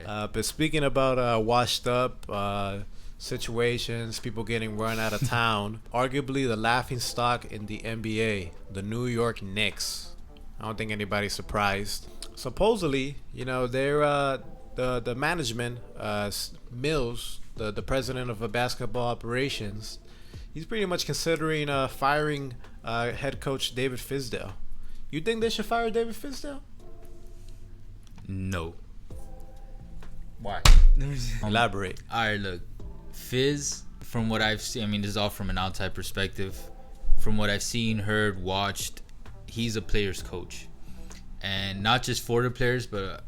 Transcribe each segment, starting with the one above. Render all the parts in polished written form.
But speaking about washed up situations, people getting run out of town, arguably the laughing stock in the NBA, the New York Knicks. I don't think anybody's surprised. Supposedly, they're the management, Mills, the president of basketball operations. He's pretty much considering firing head coach David Fizdale. You think they should fire David Fizdale? No. Why? Elaborate. All right, look. Fizz, from what I've seen, I mean, this is all from an outside perspective. From what I've seen, heard, watched, he's a player's coach. And not just for the players, but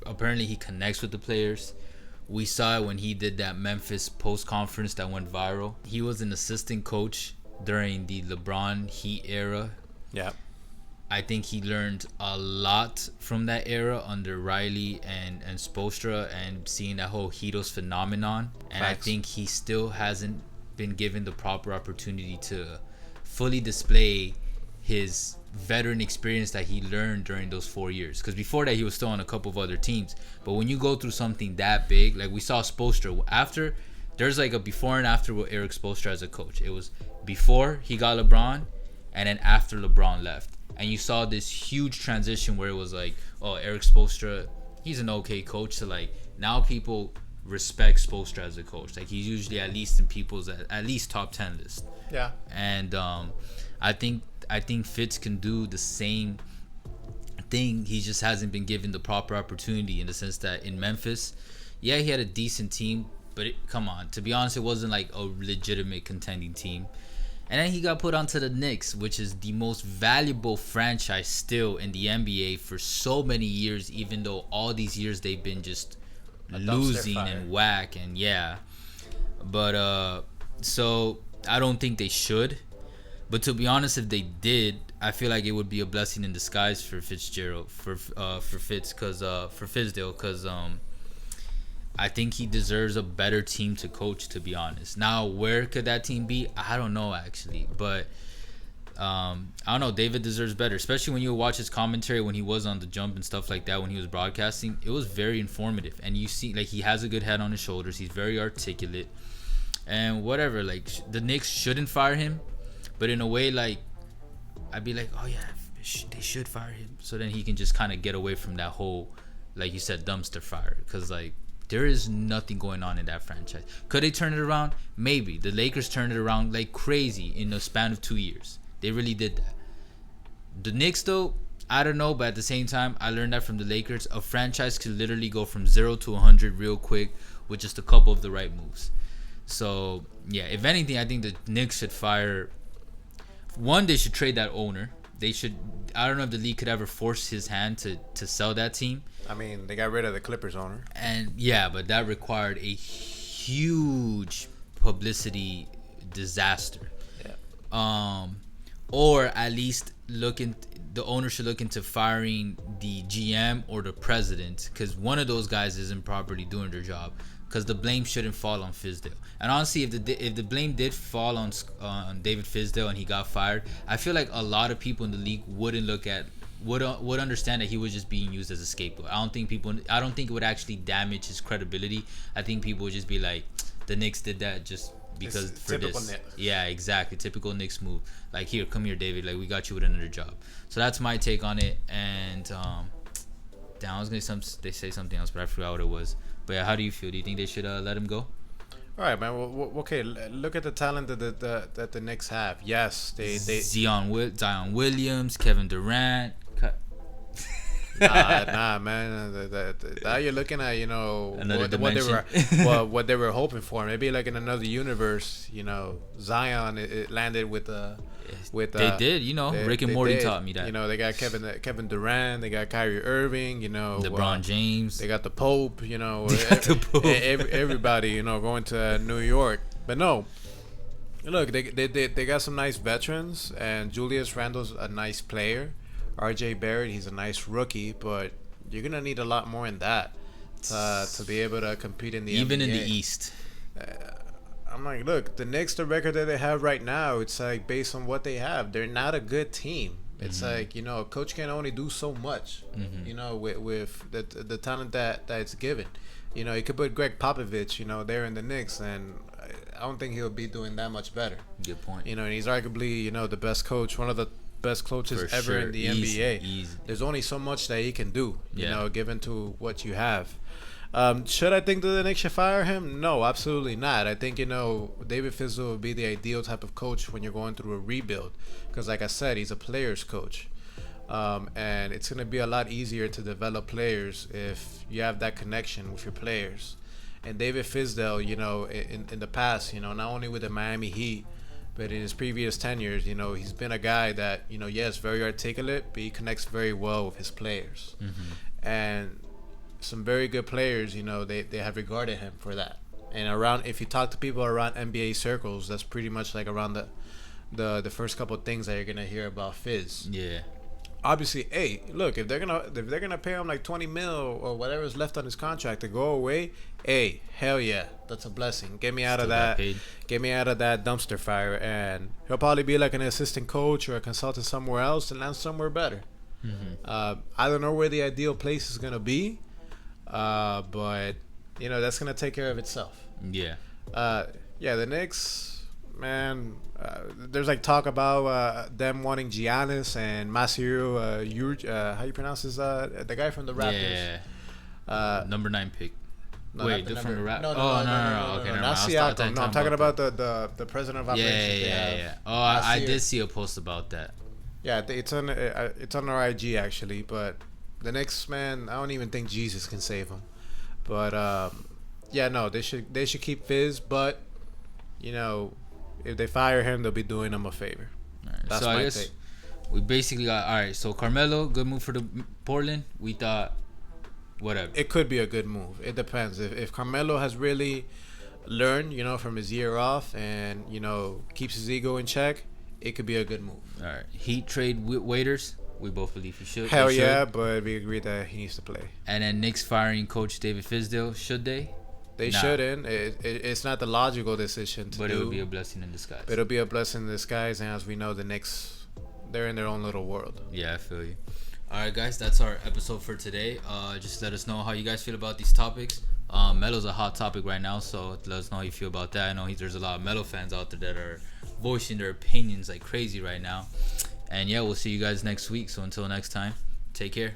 apparently he connects with the players. We saw it when he did that Memphis post-conference that went viral. He was an assistant coach during the LeBron Heat era. Yeah. I think he learned a lot from that era under Riley and Spoelstra and seeing that whole Heatos phenomenon. And Facts. I think he still hasn't been given the proper opportunity to fully display his veteran experience that he learned during those 4 years. Because before that, he was still on a couple of other teams. But when you go through something that big, like we saw Spoelstra, after, there's like a before and after with Eric Spoelstra as a coach. It was before he got LeBron and then after LeBron left. And you saw this huge transition where it was like, oh, Eric Spoelstra, he's an okay coach. So like now people respect Spoelstra as a coach. Like he's usually at least in people's at least top 10 list. Yeah. And I think Fitz can do the same thing. He just hasn't been given the proper opportunity in the sense that in Memphis, yeah, he had a decent team, but come on, to be honest, it wasn't like a legitimate contending team. And then he got put onto the Knicks, which is the most valuable franchise still in the NBA for so many years, even though all these years they've been just losing and whack and yeah. But so I don't think they should. But to be honest, if they did, I feel like it would be a blessing in disguise for Fitzgerald, for Fizdale, because I think he deserves a better team to coach, to be honest. Now, where could that team be? I don't know, actually. But, I don't know. David deserves better, especially when you watch his commentary when he was on the jump and stuff like that, when he was broadcasting. It was very informative. And you see, like, he has a good head on his shoulders. He's very articulate. And whatever, like, the Knicks shouldn't fire him. But in a way, like, I'd be like, oh, yeah, they should fire him. So then he can just kind of get away from that whole, like you said, dumpster fire. Because, like, there is nothing going on in that franchise. Could they turn it around? Maybe. The Lakers turned it around like crazy in the span of 2 years. They really did that. The Knicks, though, I don't know. But at the same time, I learned that from the Lakers. A franchise could literally go from 0 to 100 real quick with just a couple of the right moves. So, yeah, if anything, I think the Knicks should fire. One, they should trade that owner. They should. I don't know if the league could ever force his hand to sell that team. I mean, they got rid of the Clippers owner. And yeah, but that required a huge publicity disaster. Yeah. Or at least the owner should look into firing the GM or the president, because one of those guys isn't properly doing their job. Because the blame shouldn't fall on Fizdale. And honestly, if the blame did fall on David Fizdale and he got fired, I feel like a lot of people in the league would understand that he was just being used as a scapegoat. I don't think it would actually damage his credibility. I think people would just be like, the Knicks did that just because it's for this. Knicks. Yeah, exactly. Typical Knicks move. Like, here, come here, David. Like, we got you with another job. So that's my take on it. And I was gonna say something else, but I forgot what it was. But yeah, how do you feel? Do you think they should let him go? All right, man. Well, okay, look at the talent that the Knicks have. Yes, they Zion Williams, Kevin Durant. Nah, man. Now you're looking at what they were hoping for. Maybe like in another universe, Zion it landed with they did, Rick and Morty taught me that. They got Kevin Durant, they got Kyrie Irving, LeBron James, they got the Pope, everybody, going to New York. But no, look, they got some nice veterans, and Julius Randle's a nice player. RJ Barrett, he's a nice rookie, but you're gonna need a lot more in that to be able to compete in the even NBA. In the East. I'm like, look, the Knicks, the record that they have right now, it's like based on what they have. They're not a good team. It's like, a coach can only do so much, with the talent that's given. You could put Greg Popovich, there in the Knicks, and I don't think he'll be doing that much better. Good point. And he's arguably, the best coach, one of the best coaches For ever sure. in the Easy, NBA. easy. There's only so much that he can do, Yeah. given to what you have. Should I think that the Knicks should fire him? No, absolutely not. I think, David Fizdale would be the ideal type of coach when you're going through a rebuild. Because, like I said, he's a player's coach. And it's going to be a lot easier to develop players if you have that connection with your players. And David Fizdale, in the past, not only with the Miami Heat, but in his previous tenures, he's been a guy that, yes, very articulate, but he connects very well with his players. And some very good players, they have regarded him for that. And if you talk to people around NBA circles, that's pretty much like around the first couple of things that you're gonna hear about Fizz. Yeah. Obviously, hey, look, if they're gonna pay him like 20 mil or whatever is left on his contract to go away, hey, hell yeah, that's a blessing. Get me out of that. Get me out of that dumpster fire, and he'll probably be like an assistant coach or a consultant somewhere else and land somewhere better. I don't know where the ideal place is gonna be, but that's gonna take care of itself. Yeah. The Knicks, man. There's like talk about them wanting Giannis and Masiro how you pronounce his the guy from the Raptors. Yeah. Number 9 pick. Wait, from the Raptors. No. Okay, never mind. Not Siakam. No, I'm talking about the president of operations. Yeah. Oh, I did see a post about that. Yeah, it's on our IG actually, but the Knicks, man, I don't even think Jesus can save him. But they should keep Fizz, but if they fire him, they'll be doing him a favor. All right. That's so my I guess take. we basically got all right. So Carmelo, good move for the Portland. We thought whatever. It could be a good move. It depends. If Carmelo has really learned, from his year off and, keeps his ego in check, it could be a good move. All right. Heat trade Waiters. We both believe he should. Hell yeah, but we agree that he needs to play. And then Knicks firing coach David Fizdale. Should they? They shouldn't. It's not the logical decision to do. But it would be a blessing in disguise. It'll be a blessing in disguise, and as we know, the Knicks, they're in their own little world. Yeah, I feel you. All right, guys, that's our episode for today. Just let us know how you guys feel about these topics. Melo's a hot topic right now, so let us know how you feel about that. I know there's a lot of Melo fans out there that are voicing their opinions like crazy right now. And yeah, we'll see you guys next week. So until next time, take care.